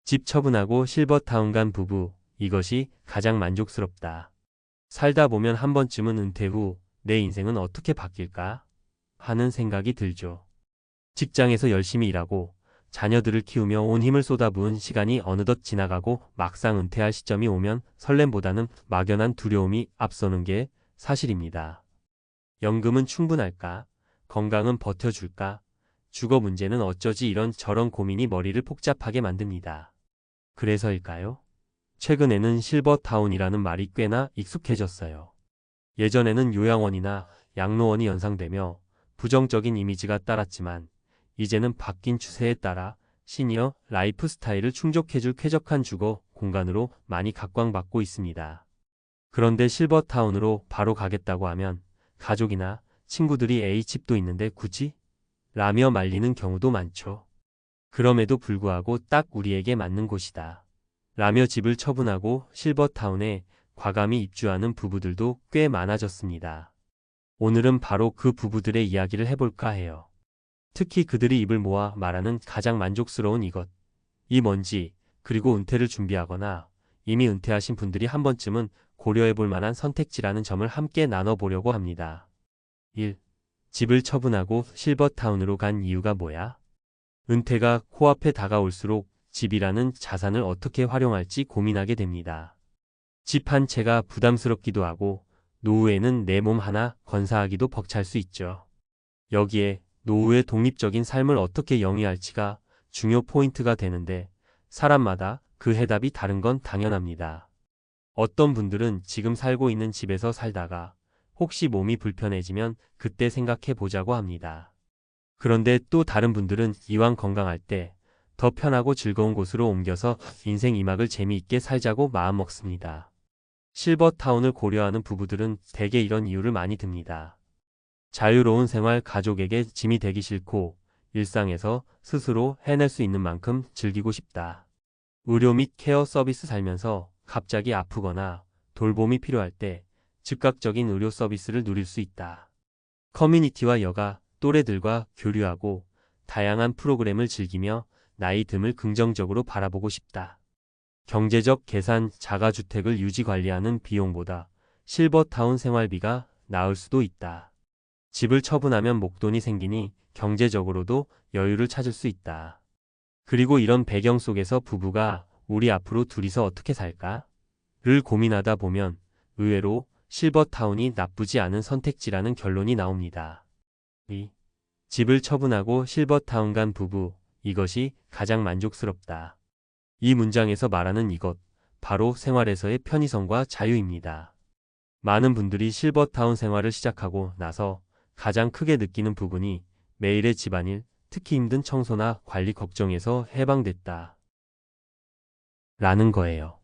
집 처분하고 실버타운 간 부부, 이것이 가장 만족스럽다. 살다 보면 한 번쯤은 은퇴 후 내 인생은 어떻게 바뀔까 하는 생각이 들죠. 직장에서 열심히 일하고 자녀들을 키우며 온 힘을 쏟아부은 시간이 어느덧 지나가고 막상 은퇴할 시점이 오면 설렘보다는 막연한 두려움이 앞서는 게 사실입니다. 연금은 충분할까? 건강은 버텨줄까? 주거 문제는 어쩌지 이런 저런 고민이 머리를 복잡하게 만듭니다. 그래서일까요? 최근에는 실버타운이라는 말이 꽤나 익숙해졌어요. 예전에는 요양원이나 양로원이 연상되며 부정적인 이미지가 따랐지만 이제는 바뀐 추세에 따라 시니어 라이프 스타일을 충족해줄 쾌적한 주거 공간으로 많이 각광받고 있습니다. 그런데 실버타운으로 바로 가겠다고 하면 가족이나 친구들이 에이 집도 있는데 굳이? 라며 말리는 경우도 많죠. 그럼에도 불구하고 딱 우리에게 맞는 곳이다. 라며 집을 처분하고 실버타운에 과감히 입주하는 부부들도 꽤 많아졌습니다. 오늘은 바로 그 부부들의 이야기를 해볼까 해요. 특히 그들이 입을 모아 말하는 가장 만족스러운 이것, 이 뭔지, 그리고 은퇴를 준비하거나 이미 은퇴하신 분들이 한 번쯤은 고려해볼 만한 선택지라는 점을 함께 나눠보려고 합니다. 1. 집을 처분하고 실버타운으로 간 이유가 뭐야? 은퇴가 코앞에 다가올수록 집이라는 자산을 어떻게 활용할지 고민하게 됩니다. 집 한 채가 부담스럽기도 하고 노후에는 내 몸 하나 건사하기도 벅찰 수 있죠. 여기에 노후의 독립적인 삶을 어떻게 영위할지가 중요 포인트가 되는데 사람마다 그 해답이 다른 건 당연합니다. 어떤 분들은 지금 살고 있는 집에서 살다가 혹시 몸이 불편해지면 그때 생각해 보자고 합니다. 그런데 또 다른 분들은 이왕 건강할 때 더 편하고 즐거운 곳으로 옮겨서 인생 2막을 재미있게 살자고 마음먹습니다. 실버타운을 고려하는 부부들은 대개 이런 이유를 많이 듭니다. 자유로운 생활, 가족에게 짐이 되기 싫고 일상에서 스스로 해낼 수 있는 만큼 즐기고 싶다. 의료 및 케어 서비스 살면서 갑자기 아프거나 돌봄이 필요할 때 즉각적인 의료 서비스를 누릴 수 있다. 커뮤니티와 여가, 또래들과 교류하고 다양한 프로그램을 즐기며 나이 듦을 긍정적으로 바라보고 싶다. 경제적 계산, 자가주택을 유지 관리하는 비용보다 실버타운 생활비가 나을 수도 있다. 집을 처분하면 목돈이 생기니 경제적으로도 여유를 찾을 수 있다. 그리고 이런 배경 속에서 부부가 우리 앞으로 둘이서 어떻게 살까? 를 고민하다 보면 의외로 실버타운이 나쁘지 않은 선택지라는 결론이 나옵니다. 2. 집을 처분하고 실버타운 간 부부, 이것이 가장 만족스럽다. 이 문장에서 말하는 이것, 바로 생활에서의 편의성과 자유입니다. 많은 분들이 실버타운 생활을 시작하고 나서 가장 크게 느끼는 부분이 매일의 집안일, 특히 힘든 청소나 관리 걱정에서 해방됐다. 라는 거예요.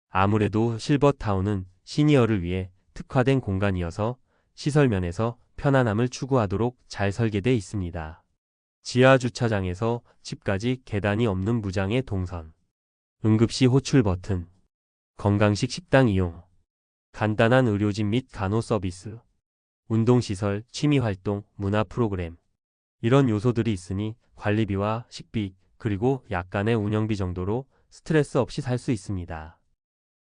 아무래도 실버타운은 시니어를 위해 특화된 공간이어서 시설 면에서 편안함을 추구하도록 잘 설계되어 있습니다. 지하 주차장에서 집까지 계단이 없는 무장의 동선, 응급시 호출 버튼, 건강식 식당 이용, 간단한 의료진 및 간호 서비스, 운동시설, 취미활동, 문화 프로그램, 이런 요소들이 있으니 관리비와 식비, 그리고 약간의 운영비 정도로 스트레스 없이 살 수 있습니다.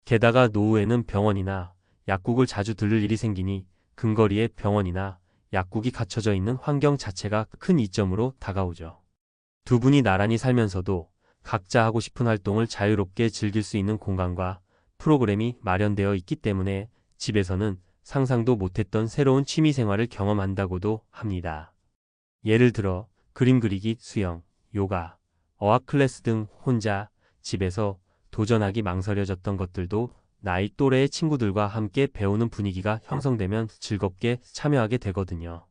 게다가 노후에는 병원이나 약국을 자주 들를 일이 생기니 근거리에 병원이나 약국이 갖춰져 있는 환경 자체가 큰 이점으로 다가오죠. 두 분이 나란히 살면서도 각자 하고 싶은 활동을 자유롭게 즐길 수 있는 공간과 프로그램이 마련되어 있기 때문에 집에서는 상상도 못했던 새로운 취미 생활을 경험한다고도 합니다. 예를 들어 그림 그리기, 수영, 요가, 어학 클래스 등 혼자 집에서 도전하기 망설여졌던 것들도 나이 또래의 친구들과 함께 배우는 분위기가 형성되면 즐겁게 참여하게 되거든요.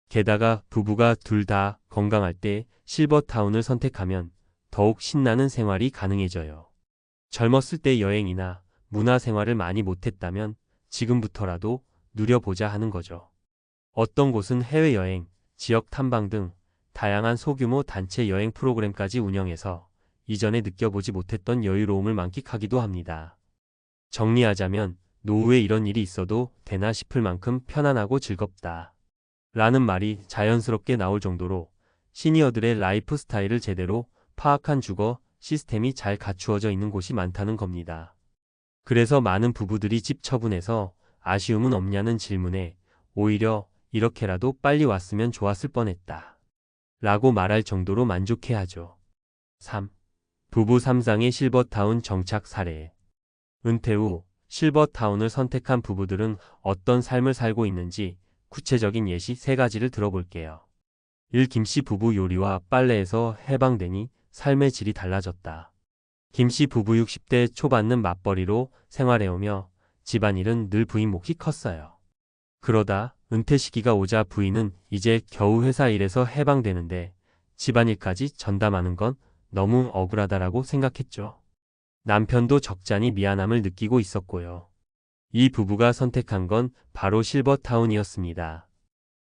게다가 부부가 둘 다 건강할 때 실버타운을 선택하면 더욱 신나는 생활이 가능해져요. 젊었을 때 여행이나 문화생활을 많이 못했다면 지금부터라도 누려보자 하는 거죠. 어떤 곳은 해외여행, 지역 탐방 등 다양한 소규모 단체 여행 프로그램까지 운영해서 이전에 느껴보지 못했던 여유로움을 만끽하기도 합니다. 정리하자면 노후에 이런 일이 있어도 되나 싶을 만큼 편안하고 즐겁다. 라는 말이 자연스럽게 나올 정도로 시니어들의 라이프 스타일을 제대로 파악한 주거 시스템이 잘 갖추어져 있는 곳이 많다는 겁니다. 그래서 많은 부부들이 집 처분해서 아쉬움은 없냐는 질문에 오히려 이렇게라도 빨리 왔으면 좋았을 뻔했다 라고 말할 정도로 만족해하죠. 3. 부부 3상의 실버타운 정착 사례. 은퇴 후 실버타운을 선택한 부부들은 어떤 삶을 살고 있는지 구체적인 예시 3가지를 들어볼게요. 1. 김씨 부부 요리와 빨래에서 해방되니 삶의 질이 달라졌다. 김씨 부부 60대 초반은 맞벌이로 생활해오며 집안일은 늘 부인 몫이 컸어요. 그러다 은퇴 시기가 오자 부인은 이제 겨우 회사 일에서 해방되는데 집안일까지 전담하는 건 너무 억울하다라고 생각했죠. 남편도 적잖이 미안함을 느끼고 있었고요. 이 부부가 선택한 건 바로 실버타운이었습니다.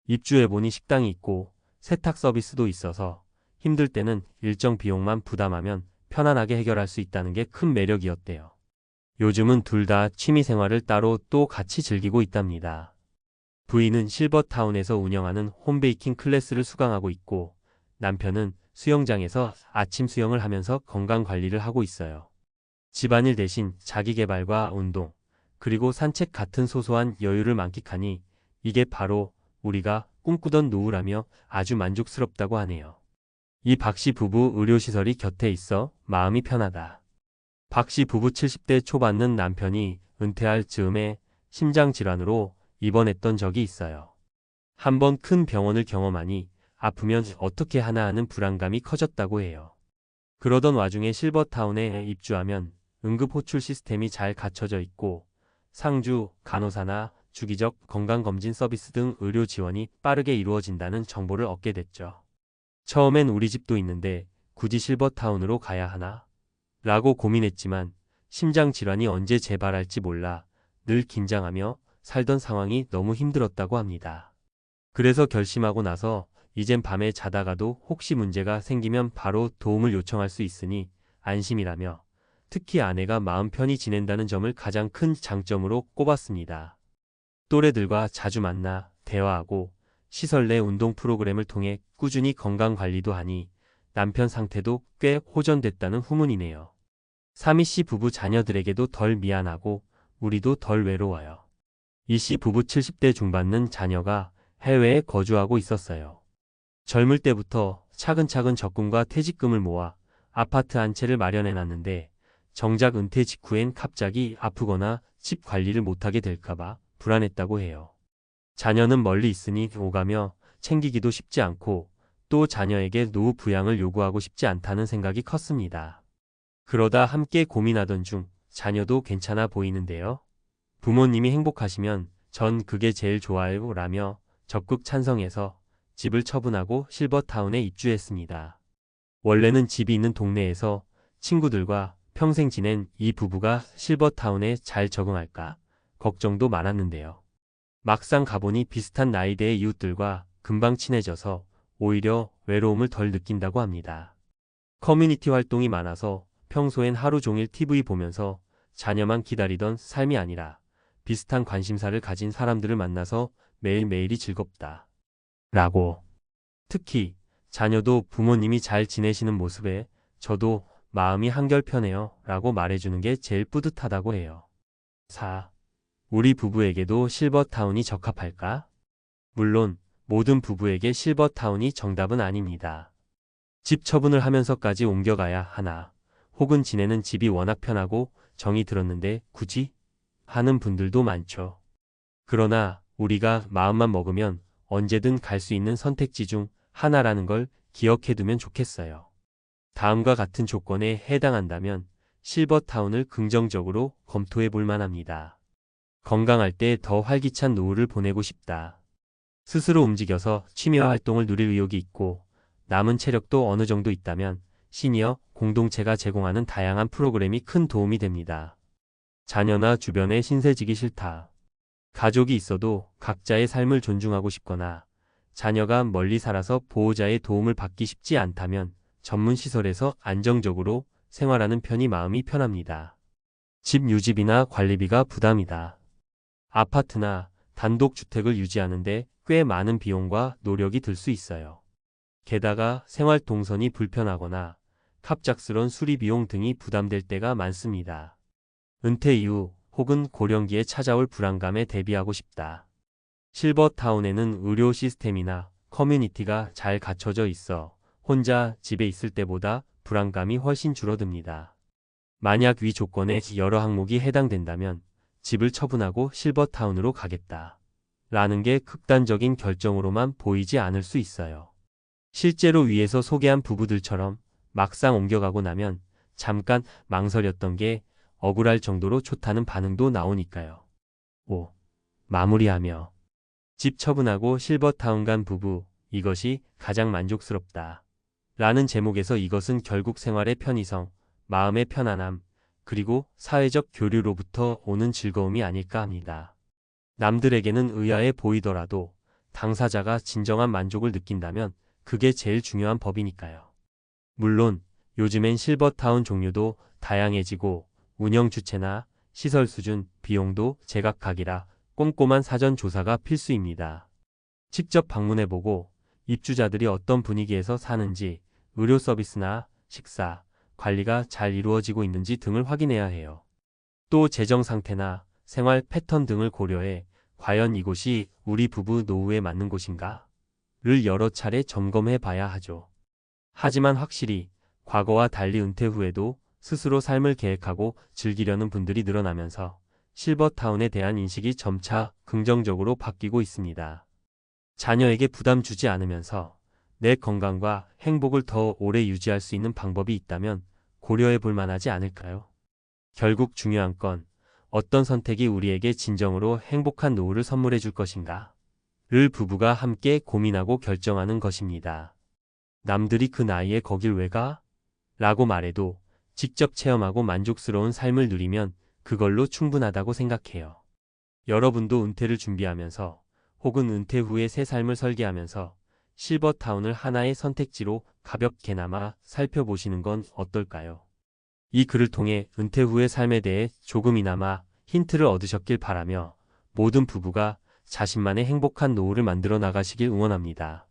입주해보니 식당이 있고 세탁 서비스도 있어서 힘들 때는 일정 비용만 부담하면 편안하게 해결할 수 있다는 게 큰 매력이었대요. 요즘은 둘 다 취미생활을 따로 또 같이 즐기고 있답니다. 부인은 실버타운에서 운영하는 홈베이킹 클래스를 수강하고 있고 남편은 수영장에서 아침 수영을 하면서 건강관리를 하고 있어요. 집안일 대신 자기계발과 운동, 그리고 산책 같은 소소한 여유를 만끽하니 이게 바로 우리가 꿈꾸던 노후라며 아주 만족스럽다고 하네요. 이 박씨 부부 의료시설이 곁에 있어 마음이 편하다. 박씨 부부 70대 초반은 남편이 은퇴할 즈음에 심장질환으로 입원했던 적이 있어요. 한번 큰 병원을 경험하니 아프면 어떻게 하나 하는 불안감이 커졌다고 해요. 그러던 와중에 실버타운에 입주하면 응급호출 시스템이 잘 갖춰져 있고 상주, 간호사나 주기적 건강검진 서비스 등 의료 지원이 빠르게 이루어진다는 정보를 얻게 됐죠. 처음엔 우리 집도 있는데 굳이 실버타운으로 가야 하나? 라고 고민했지만 심장질환이 언제 재발할지 몰라 늘 긴장하며 살던 상황이 너무 힘들었다고 합니다. 그래서 결심하고 나서 이젠 밤에 자다가도 혹시 문제가 생기면 바로 도움을 요청할 수 있으니 안심이라며 특히 아내가 마음 편히 지낸다는 점을 가장 큰 장점으로 꼽았습니다. 또래들과 자주 만나 대화하고 시설 내 운동 프로그램을 통해 꾸준히 건강관리도 하니 남편 상태도 꽤 호전됐다는 후문이네요. 사미 씨 부부 자녀들에게도 덜 미안하고 우리도 덜 외로워요. 이 씨 부부 70대 중반은 자녀가 해외에 거주하고 있었어요. 젊을 때부터 차근차근 적금과 퇴직금을 모아 아파트 한 채를 마련해놨는데 정작 은퇴 직후엔 갑자기 아프거나 집 관리를 못하게 될까봐 불안했다고 해요. 자녀는 멀리 있으니 오가며 챙기기도 쉽지 않고 또 자녀에게 노후 부양을 요구하고 싶지 않다는 생각이 컸습니다. 그러다 함께 고민하던 중 자녀도 괜찮아 보이는데요. 부모님이 행복하시면 전 그게 제일 좋아요 라며 적극 찬성해서 집을 처분하고 실버타운에 입주했습니다. 원래는 집이 있는 동네에서 친구들과 평생 지낸 이 부부가 실버타운에 잘 적응할까 걱정도 많았는데요. 막상 가보니 비슷한 나이대의 이웃들과 금방 친해져서 오히려 외로움을 덜 느낀다고 합니다. 커뮤니티 활동이 많아서 평소엔 하루 종일 TV 보면서 자녀만 기다리던 삶이 아니라 비슷한 관심사를 가진 사람들을 만나서 매일매일이 즐겁다. 라고. 특히 자녀도 부모님이 잘 지내시는 모습에 저도 마음이 한결 편해요 라고 말해주는 게 제일 뿌듯하다고 해요. 4. 우리 부부에게도 실버타운이 적합할까? 물론 모든 부부에게 실버타운이 정답은 아닙니다. 집 처분을 하면서까지 옮겨가야 하나, 혹은 지내는 집이 워낙 편하고 정이 들었는데 굳이? 하는 분들도 많죠. 그러나 우리가 마음만 먹으면 언제든 갈 수 있는 선택지 중 하나라는 걸 기억해두면 좋겠어요. 다음과 같은 조건에 해당한다면 실버타운을 긍정적으로 검토해 볼 만합니다. 건강할 때 더 활기찬 노후를 보내고 싶다. 스스로 움직여서 취미와 활동을 누릴 의욕이 있고 남은 체력도 어느 정도 있다면 시니어 공동체가 제공하는 다양한 프로그램이 큰 도움이 됩니다. 자녀나 주변에 신세지기 싫다. 가족이 있어도 각자의 삶을 존중하고 싶거나 자녀가 멀리 살아서 보호자의 도움을 받기 쉽지 않다면 전문 시설에서 안정적으로 생활하는 편이 마음이 편합니다. 집 유지비나 관리비가 부담이다. 아파트나 단독주택을 유지하는데 꽤 많은 비용과 노력이 들 수 있어요. 게다가 생활 동선이 불편하거나 갑작스런 수리 비용 등이 부담될 때가 많습니다. 은퇴 이후 혹은 고령기에 찾아올 불안감에 대비하고 싶다. 실버타운에는 의료 시스템이나 커뮤니티가 잘 갖춰져 있어 혼자 집에 있을 때보다 불안감이 훨씬 줄어듭니다. 만약 위 조건에 여러 항목이 해당된다면 집을 처분하고 실버타운으로 가겠다. 라는 게 극단적인 결정으로만 보이지 않을 수 있어요. 실제로 위에서 소개한 부부들처럼 막상 옮겨가고 나면 잠깐 망설였던 게 억울할 정도로 좋다는 반응도 나오니까요. 5. 마무리하며 집 처분하고 실버타운 간 부부, 이것이 가장 만족스럽다. 라는 제목에서 이것은 결국 생활의 편의성, 마음의 편안함, 그리고 사회적 교류로부터 오는 즐거움이 아닐까 합니다. 남들에게는 의아해 보이더라도 당사자가 진정한 만족을 느낀다면 그게 제일 중요한 법이니까요. 물론 요즘엔 실버타운 종류도 다양해지고 운영 주체나 시설 수준, 비용도 제각각이라 꼼꼼한 사전 조사가 필수입니다. 직접 방문해보고 입주자들이 어떤 분위기에서 사는지, 의료 서비스나 식사, 관리가 잘 이루어지고 있는지 등을 확인해야 해요. 또 재정 상태나 생활 패턴 등을 고려해 과연 이곳이 우리 부부 노후에 맞는 곳인가? 를 여러 차례 점검해 봐야 하죠. 하지만 확실히 과거와 달리 은퇴 후에도 스스로 삶을 계획하고 즐기려는 분들이 늘어나면서 실버타운에 대한 인식이 점차 긍정적으로 바뀌고 있습니다. 자녀에게 부담 주지 않으면서 내 건강과 행복을 더 오래 유지할 수 있는 방법이 있다면 고려해 볼 만하지 않을까요? 결국 중요한 건 어떤 선택이 우리에게 진정으로 행복한 노후를 선물해 줄 것인가? 를 부부가 함께 고민하고 결정하는 것입니다. 남들이 그 나이에 거길 왜 가? 라고 말해도 직접 체험하고 만족스러운 삶을 누리면 그걸로 충분하다고 생각해요. 여러분도 은퇴를 준비하면서 혹은 은퇴 후의 새 삶을 설계하면서 실버타운을 하나의 선택지로 가볍게나마 살펴보시는 건 어떨까요? 이 글을 통해 은퇴 후의 삶에 대해 조금이나마 힌트를 얻으셨길 바라며 모든 부부가 자신만의 행복한 노후를 만들어 나가시길 응원합니다.